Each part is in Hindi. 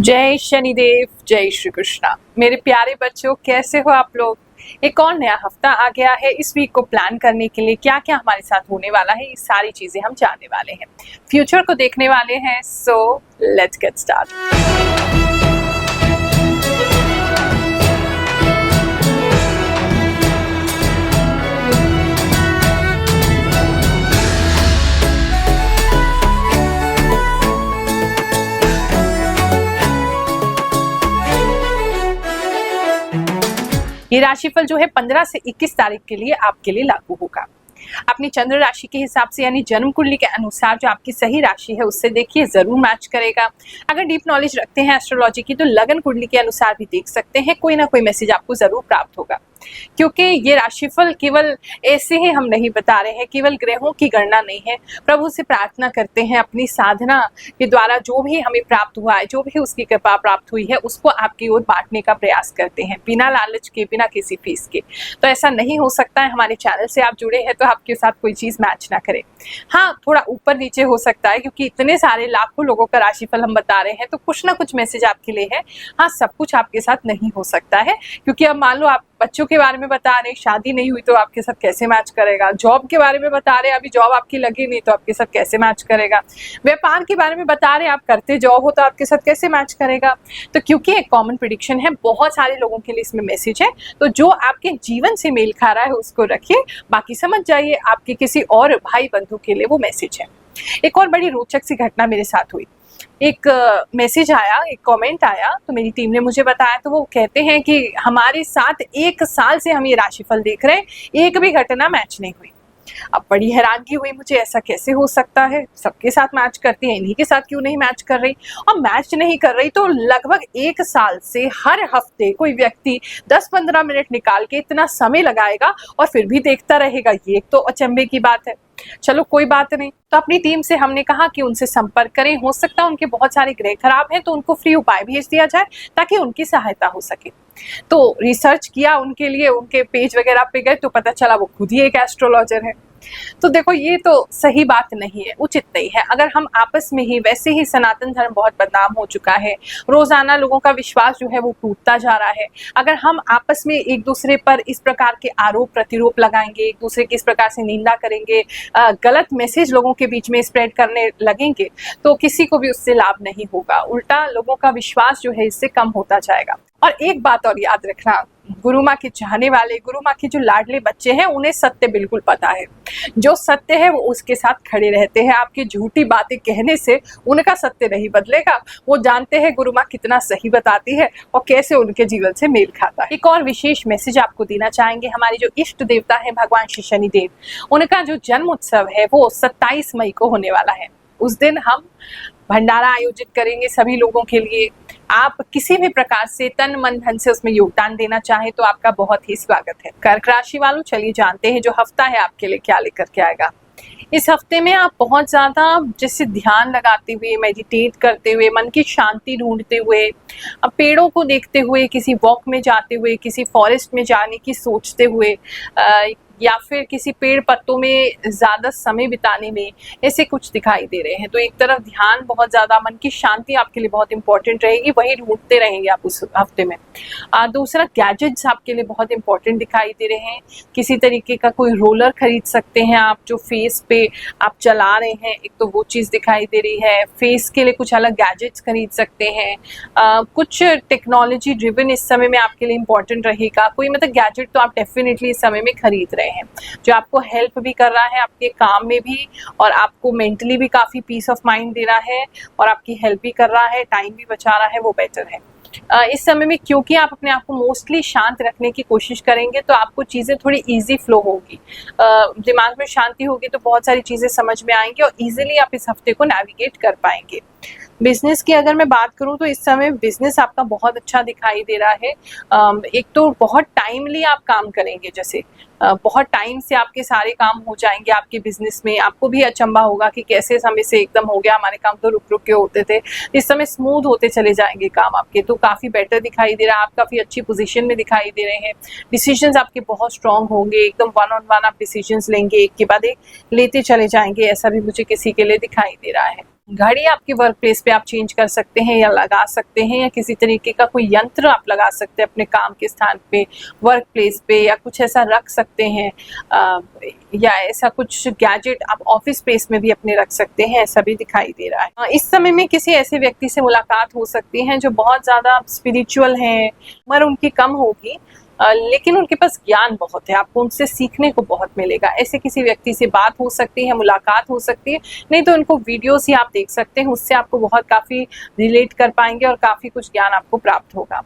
जय शनिदेव, जय श्री कृष्णा। मेरे प्यारे बच्चों, कैसे हो आप लोग। एक और नया हफ्ता आ गया है। इस वीक को प्लान करने के लिए क्या क्या हमारे साथ होने वाला है, ये सारी चीजें हम जानने वाले हैं, फ्यूचर को देखने वाले हैं। So let's get start. ये राशिफल जो है 15 से 21 तारीख के लिए आपके लिए लागू होगा। अपनी चंद्र राशि के हिसाब से यानी जन्म कुंडली के अनुसार जो आपकी सही राशि है उससे देखिए, जरूर मैच करेगा। अगर डीप नॉलेज रखते हैं एस्ट्रोलॉजी की तो लगन कुंडली के अनुसार भी देख सकते हैं, कोई ना कोई मैसेज आपको जरूर प्राप्त होगा। क्योंकि ये राशिफल केवल ऐसे ही हम नहीं बता रहे हैं, केवल ग्रहों की गणना नहीं है। प्रभु से प्रार्थना करते हैं, अपनी साधना के द्वारा जो भी हमें प्राप्त हुआ है, जो भी उसकी कृपा प्राप्त हुई है, उसको आपकी ओर बांटने का प्रयास करते हैं, बिना लालच के, बिना किसी फीस के। तो ऐसा नहीं हो सकता है हमारे चैनल से आप जुड़े हैं तो आपके साथ कोई चीज मैच ना करे। हाँ, थोड़ा ऊपर नीचे हो सकता है, क्योंकि इतने सारे लाखों लोगों का राशिफल हम बता रहे हैं तो कुछ ना कुछ मैसेज आपके लिए है। हाँ, सब कुछ आपके साथ नहीं हो सकता है, क्योंकि अब मान लो आप बच्चों के बारे में बता रहे, शादी नहीं हुई तो आपके साथ कैसे मैच करेगा। जॉब के बारे में बता रहे, अभी जॉब आपकी लगी नहीं तो आपके साथ कैसे मैच करेगा। व्यापार के बारे में बता रहे, आप करते जॉब हो तो आपके साथ कैसे मैच करेगा। तो क्योंकि एक कॉमन प्रेडिक्शन है, बहुत सारे लोगों के लिए इसमें मैसेज है, तो जो आपके जीवन से मेल खा रहा है उसको रखिए, बाकी समझ जाइए आपके किसी और भाई बंधु के लिए वो मैसेज है। एक और बड़ी रोचक सी घटना मेरे साथ हुई। एक मैसेज आया, एक कमेंट आया, तो मेरी टीम ने मुझे बताया। तो वो कहते हैं कि हमारे साथ 1 साल से हम ये राशिफल देख रहे हैं, एक भी घटना मैच नहीं हुई। अब बड़ी हैरानगी हुई मुझे, ऐसा कैसे हो सकता है, सबके साथ मैच करती है, इन्हीं के साथ क्यों नहीं मैच कर रही। और मैच नहीं कर रही तो लगभग 1 साल से हर हफ्ते कोई व्यक्ति 10-15 मिनट निकाल के इतना समय लगाएगा और फिर भी देखता रहेगा, ये तो अचंभे की बात है। चलो कोई बात नहीं, तो अपनी टीम से हमने कहा कि उनसे संपर्क करें, हो सकता है उनके बहुत सारे ग्रह खराब हैं तो उनको फ्री उपाय भेज दिया जाए ताकि उनकी सहायता हो सके। तो रिसर्च किया उनके लिए, उनके पेज वगैरह पे गए तो पता चला वो खुद ही एक एस्ट्रोलॉजर है। तो देखो, ये तो सही बात नहीं है, उचित नहीं है। अगर हम आपस में ही, वैसे ही सनातन धर्म बहुत बदनाम हो चुका है, रोजाना लोगों का विश्वास जो है वो टूटता जा रहा है। अगर हम आपस में एक दूसरे पर इस प्रकार के आरोप प्रतिरोप लगाएंगे, एक दूसरे की इस प्रकार से निंदा करेंगे, गलत मैसेज लोगों के बीच में स्प्रेड करने लगेंगे तो किसी को भी उससे लाभ नहीं होगा, उल्टा लोगों का विश्वास जो है इससे कम होता जाएगा। और एक बात और याद रखना, गुरु माँ के चाहने वाले, गुरु माँ के जो लाडले बच्चे हैं, उन्हें सत्य बिल्कुल पता है। जो सत्य है वो उसके साथ खड़े रहते हैं। आपकी झूठी बातें कहने से उनका सत्य नहीं बदलेगा। वो जानते हैं गुरु माँ कितना सही बताती है और कैसे उनके जीवन से मेल खाता है। एक और विशेष मैसेज आपको देना चाहेंगे, हमारे जो इष्ट देवता है भगवान श्री शनिदेव, उनका जो जन्म उत्सव है वो 27 मई को होने वाला है। उस दिन हम भंडारा आयोजित करेंगे सभी लोगों के लिए। आप किसी भी प्रकार से तन मन धन से उसमें योगदान देना चाहे तो आपका बहुत ही स्वागत है। कर्क राशि वालों, चलिए जानते हैं जो हफ्ता है आपके लिए क्या लेकर के आएगा। इस हफ्ते में आप बहुत ज्यादा जैसे ध्यान लगाते हुए, मेडिटेट करते हुए, मन की शांति ढूंढते हुए, पेड़ों को देखते हुए, किसी वॉक में जाते हुए, किसी फॉरेस्ट में जाने की सोचते हुए, या फिर किसी पेड़ पत्तों में ज्यादा समय बिताने में, ऐसे कुछ दिखाई दे रहे हैं। तो एक तरफ ध्यान बहुत ज्यादा, मन की शांति आपके लिए बहुत इंपॉर्टेंट रहेगी, वही ढूंढते रहेंगे आप उस हफ्ते में। दूसरा, गैजेट्स आपके लिए बहुत इंपॉर्टेंट दिखाई दे रहे हैं। किसी तरीके का कोई रोलर खरीद सकते हैं आप, जो फेस पे आप चला रहे हैं, एक तो वो चीज दिखाई दे रही है। फेस के लिए कुछ अलग गैजेट्स खरीद सकते हैं। कुछ टेक्नोलॉजी ड्रिवन इस समय में आपके लिए इंपॉर्टेंट रहेगा। कोई मतलब गैजेट तो आप डेफिनेटली इस समय में खरीद रहे हैं जो आपको हेल्प भी कर रहा है आपके काम में भी, और आपको मेंटली भी काफी पीस ऑफ माइंड दे रहा है, और आपकी हेल्प भी कर रहा है, टाइम भी बचा रहा है, वो बेटर है। इस समय में क्योंकि आप अपने आप को मोस्टली शांत रखने की कोशिश करेंगे तो आपको चीजें थोड़ी इजी फ्लो होगी। दिमाग में शांति होगी तो बहुत सारी चीजें समझ में आएंगी और इजीली आप इस हफ्ते को नेविगेट कर पाएंगे। बिजनेस की अगर मैं बात करूं तो इस समय बिजनेस आपका बहुत अच्छा दिखाई दे रहा है। एक तो बहुत टाइमली आप काम करेंगे, जैसे बहुत टाइम से आपके सारे काम हो जाएंगे आपके बिजनेस में। आपको भी अचंभा होगा कि कैसे समय से एकदम हो गया, हमारे काम तो रुक रुक के होते थे, इस समय स्मूथ होते चले जाएंगे काम आपके। तो काफी बेटर दिखाई दे रहा है, आप काफी अच्छी पोजीशन में दिखाई दे रहे हैं। डिसीजंस आपके बहुत स्ट्रांग होंगे, एकदम वन ऑन वन आप डिसीजंस लेंगे, एक के बाद एक लेते चले जाएंगे, ऐसा भी मुझे किसी के लिए दिखाई दे रहा है। घड़ी आपके वर्क प्लेस पे आप चेंज कर सकते हैं या लगा सकते हैं, या किसी तरीके का कोई यंत्र आप लगा सकते हैं अपने काम के स्थान पे, वर्क प्लेस पे, या कुछ ऐसा रख सकते हैं, या ऐसा कुछ गैजेट आप ऑफिस स्पेस में भी अपने रख सकते हैं, ऐसा भी दिखाई दे रहा है। इस समय में किसी ऐसे व्यक्ति से मुलाकात हो सकती है जो बहुत ज़्यादा स्पिरिचुअल हैं, उम्र उनकी कम होगी लेकिन उनके पास ज्ञान बहुत है, आपको उनसे सीखने को बहुत मिलेगा। ऐसे किसी व्यक्ति से बात हो सकती है, मुलाकात हो सकती है, नहीं तो उनको वीडियोस ही आप देख सकते हैं, उससे आपको बहुत काफ़ी रिलेट कर पाएंगे और काफ़ी कुछ ज्ञान आपको प्राप्त होगा।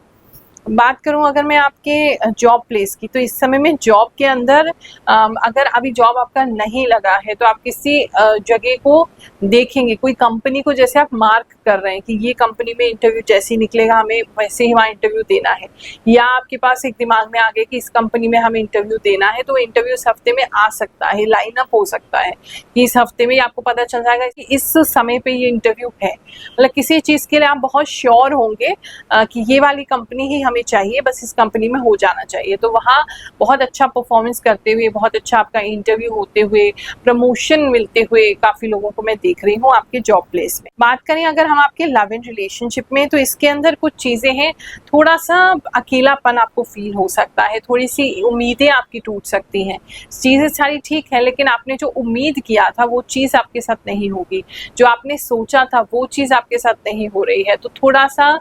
बात करूं अगर मैं आपके जॉब प्लेस की, तो इस समय में जॉब के अंदर अगर अभी जॉब आपका नहीं लगा है तो आप किसी जगह को देखेंगे, कोई कंपनी को जैसे आप मार्क कर रहे हैं कि ये कंपनी में इंटरव्यू जैसे ही निकलेगा हमें वैसे ही वहाँ इंटरव्यू देना है, या आपके पास एक दिमाग में आ गया कि इस कंपनी में हमें इंटरव्यू देना है, तो इंटरव्यू इस हफ्ते में आ सकता है, लाइन अप हो सकता है कि इस हफ्ते में आपको पता चल जाएगा कि इस समय पे ये इंटरव्यू है। मतलब किसी चीज़ के लिए आप बहुत श्योर होंगे कि ये वाली कंपनी ही हमें चाहिए, बस इस कंपनी में हो जाना चाहिए, तो वहाँ बहुत अच्छा परफॉर्मेंस करते हुए, बहुत अच्छा आपका इंटरव्यू होते हुए, प्रमोशन मिलते हुए काफ़ी लोगों को मैं देख रही हूँ आपके जॉब प्लेस में। बात करें अगर हम आपके लव एंड रिलेशनशिप में, तो इसके अंदर कुछ चीज़ें हैं, थोड़ा सा अकेलापन आपको फील हो सकता है, थोड़ी सी उम्मीदें आपकी टूट सकती हैं। चीज़ें सारी ठीक है लेकिन आपने जो उम्मीद किया था वो चीज़ आपके साथ नहीं होगी, जो आपने सोचा था वो चीज़ आपके साथ नहीं हो रही है, तो थोड़ा सा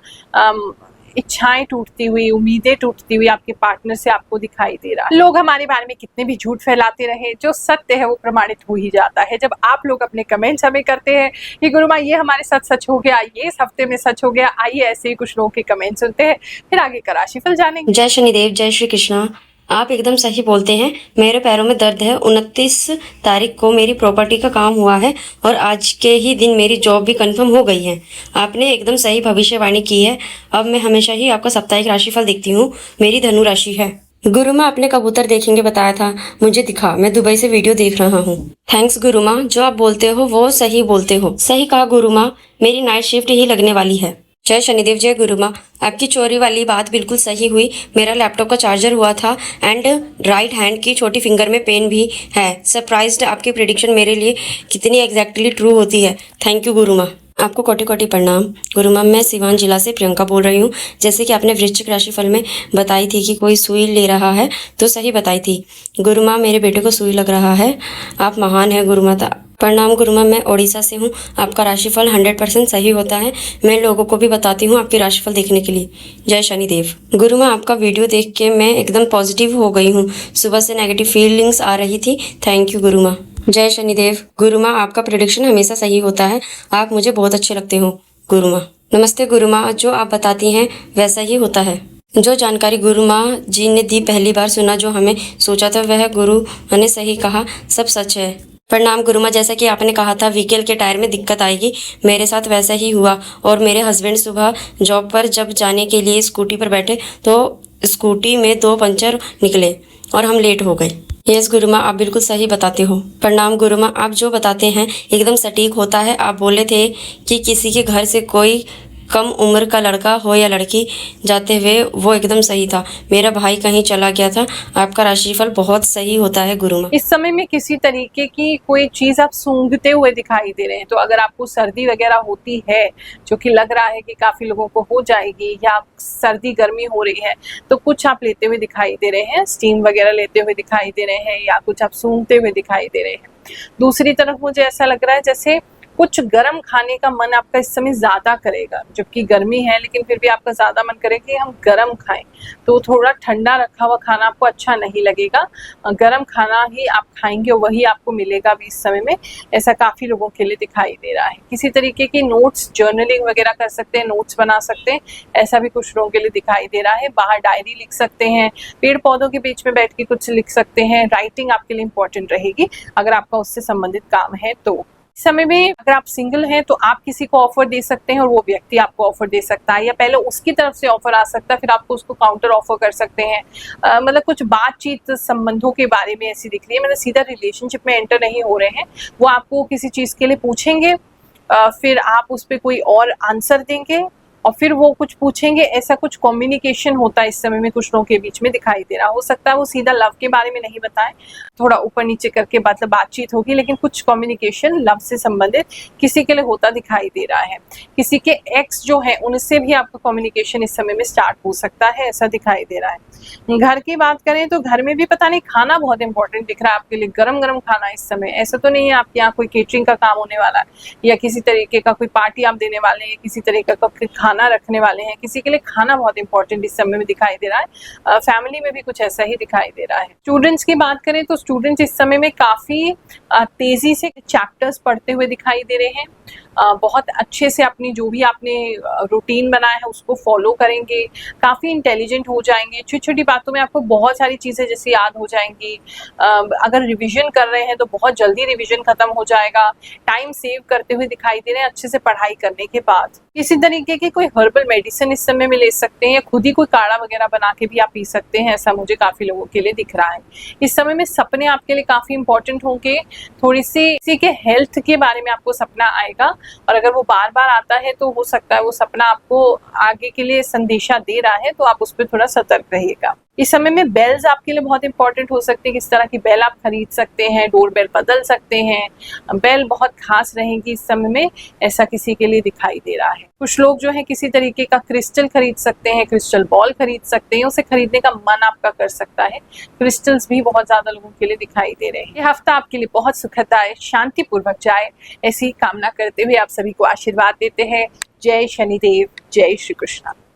इच्छाएं टूटती हुई, उम्मीदें टूटती हुई आपके पार्टनर से आपको दिखाई दे रहा है। लोग हमारे बारे में कितने भी झूठ फैलाते रहे, जो सत्य है वो प्रमाणित हो ही जाता है। जब आप लोग अपने कमेंट्स हमें करते हैं कि गुरु माँ ये हमारे साथ सच हो गया, ये इस हफ्ते में सच हो गया, आइए ऐसे ही कुछ लोगों के कमेंट सुनते हैं, फिर आगे का राशिफल जानेंगे। जय शनिदेव, जय श्री कृष्णा। आप एकदम सही बोलते हैं। मेरे पैरों में दर्द है। 29 तारीख को मेरी प्रॉपर्टी का काम हुआ है और आज के ही दिन मेरी जॉब भी कंफर्म हो गई है। आपने एकदम सही भविष्यवाणी की है। अब मैं हमेशा ही आपका साप्ताहिक राशिफल देखती हूँ। मेरी धनु राशि है। गुरु माँ आपने कबूतर देखेंगे बताया था, मुझे दिखा। मैं दुबई से वीडियो देख रहा हूँ। थैंक्स गुरु माँ, जो आप बोलते हो वो सही बोलते हो। सही कहा गुरु माँ, मेरी नाइट शिफ्ट ही लगने वाली है। जय शनिदेव, जय गुरु माँ। आपकी चोरी वाली बात बिल्कुल सही हुई। मेरा लैपटॉप का चार्जर हुआ था एंड राइट हैंड की छोटी फिंगर में पेन भी है। सरप्राइज्ड, आपकी प्रेडिक्शन मेरे लिए कितनी एग्जैक्टली ट्रू होती है। थैंक यू गुरु माँ। आपको कोटि कोटि प्रणाम गुरु माँ। मैं सिवान जिला से प्रियंका बोल रही हूँ। जैसे कि आपने वृश्चिक राशिफल में बताई थी कि कोई सुई ले रहा है, तो सही बताई थी गुरु माँ। मेरे बेटे को सुई लग रहा है। आप महान है गुरु माता। प्रणाम गुरु माँ। मैं ओडिशा से हूँ। आपका राशिफल 100% सही होता है। मैं लोगों को भी बताती हूँ आपकी राशिफल देखने के लिए। जय शनिदेव। गुरु माँ आपका वीडियो देख के मैं एकदम पॉजिटिव हो गई हूँ। सुबह से नेगेटिव फीलिंग्स आ रही थी। थैंक यू गुरु माँ। जय शनिदेव। गुरु माँ आपका प्रेडिक्शन हमेशा सही होता है। आप मुझे बहुत अच्छे लगते हो गुरु माँ। नमस्ते गुरु माँ, जो आप बताती हैं वैसा ही होता है। जो जानकारी गुरु माँ जी ने दी, पहली बार सुना, जो हमें सोचा था वह गुरु ने सही कहा, सब सच है। प्रणाम गुरु माँ। जैसा कि आपने कहा था व्हीकल के टायर में दिक्कत आएगी, मेरे साथ वैसा ही हुआ। और मेरे हस्बैंड सुबह जॉब पर जब जाने के लिए स्कूटी पर बैठे तो स्कूटी में 2 पंचर निकले और हम लेट हो गए। यस गुरु माँ, आप बिल्कुल सही बताते हो। प्रणाम गुरु माँ। आप जो बताते हैं एकदम सटीक होता है। आप बोले थे कि किसी के घर से कोई कम उम्र का लड़का हो या लड़की जाते हुए, वो एकदम सही था। मेरा भाई कहीं चला गया था। आपका राशिफल बहुत सही होता है गुरु माँ। इस समय में किसी तरीके की कोई चीज़ आप सूंघते हुए दिखाई दे रहे हैं, तो अगर आपको सर्दी वगैरह होती है, जो कि लग रहा है कि काफ़ी लोगों को हो जाएगी, या सर्दी गर्मी हो रही है, तो कुछ आप लेते हुए दिखाई दे रहे हैं, स्टीम वगैरह लेते हुए दिखाई दे रहे हैं, या कुछ आप सूंघते हुए दिखाई दे रहे हैं। दूसरी तरफ मुझे ऐसा लग रहा है जैसे कुछ गर्म खाने का मन आपका इस समय ज़्यादा करेगा, जबकि गर्मी है लेकिन फिर भी आपका ज़्यादा मन करे कि हम गर्म खाएं, तो थोड़ा ठंडा रखा हुआ खाना आपको अच्छा नहीं लगेगा। गर्म खाना ही आप खाएंगे और वही आपको मिलेगा भी इस समय में, ऐसा काफ़ी लोगों के लिए दिखाई दे रहा है। किसी तरीके की नोट्स, जर्नलिंग वगैरह कर सकते हैं, नोट्स बना सकते हैं, ऐसा भी कुछ लोगों के लिए दिखाई दे रहा है। बाहर डायरी लिख सकते हैं, पेड़ पौधों के बीच में बैठ के कुछ लिख सकते हैं। राइटिंग आपके लिए इंपॉर्टेंट रहेगी अगर आपका उससे संबंधित काम है। तो इस समय में अगर आप सिंगल हैं तो आप किसी को ऑफर दे सकते हैं और वो व्यक्ति आपको ऑफर दे सकता है, या पहले उसकी तरफ से ऑफर आ सकता है, फिर आपको उसको काउंटर ऑफर कर सकते हैं। मतलब कुछ बातचीत संबंधों के बारे में ऐसी दिख रही है। मतलब सीधा रिलेशनशिप में एंटर नहीं हो रहे हैं, वो आपको किसी चीज़ के लिए पूछेंगे, फिर आप उस पर कोई और आंसर देंगे, और फिर वो कुछ पूछेंगे, ऐसा कुछ कम्युनिकेशन होता है इस समय में कुछ लोगों के बीच में दिखाई दे रहा। हो सकता है वो सीधा लव के बारे में नहीं बताएं, थोड़ा ऊपर नीचे करके मतलब बातचीत होगी, लेकिन कुछ कम्युनिकेशन लव से संबंधित किसी के लिए होता दिखाई दे रहा है। किसी के एक्स जो है उनसे भी आपका कम्युनिकेशन इस समय में स्टार्ट हो सकता है, ऐसा दिखाई दे रहा है। घर की बात करें तो घर में भी पता नहीं खाना बहुत इंपॉर्टेंट दिख रहा है आपके लिए, गरम गरम खाना इस समय। ऐसा तो नहीं है आपके यहाँ कोई केटरिंग का काम होने वाला है या किसी तरीके का कोई पार्टी आप देने वाले हैं, किसी तरीके का खाना रखने वाले हैं, किसी के लिए खाना बहुत इंपॉर्टेंट इस समय में दिखाई दे रहा है। फैमिली में भी कुछ ऐसा ही दिखाई दे रहा है। स्टूडेंट्स की बात करें तो स्टूडेंट्स इस समय में काफी तेजी से चैप्टर्स पढ़ते हुए दिखाई दे रहे हैं। बहुत अच्छे से अपनी जो भी आपने रूटीन बनाया है उसको फॉलो करेंगे, काफ़ी इंटेलिजेंट हो जाएंगे। छोटी छोटी बातों में आपको बहुत सारी चीज़ें जैसे याद हो जाएंगी। अगर रिवीजन कर रहे हैं तो बहुत जल्दी रिवीजन खत्म हो जाएगा। टाइम सेव करते हुए दिखाई दे रहे हैं अच्छे से पढ़ाई करने के बाद। किसी तरीके की कोई हर्बल मेडिसिन इस समय में ले सकते हैं या खुद ही कोई काढ़ा वगैरह बना के भी आप पी सकते हैं, ऐसा मुझे काफ़ी लोगों के लिए दिख रहा है। इस समय में सपने आपके लिए काफ़ी इंपॉर्टेंट होंगे। थोड़ी सी किसी के हेल्थ के बारे में आपको सपना आएगा और अगर वो बार बार आता है तो हो सकता है वो सपना आपको आगे के लिए संदेशा दे रहा है, तो आप उस पर थोड़ा सतर्क रहिएगा। इस समय में बेल्स आपके लिए बहुत इंपॉर्टेंट हो सकती है। किस तरह की बेल आप खरीद सकते हैं, डोर बेल बदल सकते हैं, बेल बहुत खास रहेंगी इस समय में, ऐसा किसी के लिए दिखाई दे रहा है। कुछ लोग जो है किसी तरीके का क्रिस्टल खरीद सकते हैं, क्रिस्टल बॉल खरीद सकते हैं, उसे खरीदने का मन आपका कर सकता है। क्रिस्टल्स भी बहुत ज्यादा लोगों के लिए दिखाई दे रहे हैं। ये हफ्ता आपके लिए बहुत सुखद आए, शांतिपूर्वक जाए, ऐसी कामना करते हुए आप सभी को आशीर्वाद देते हैं। जय शनिदेव, जय श्री कृष्ण।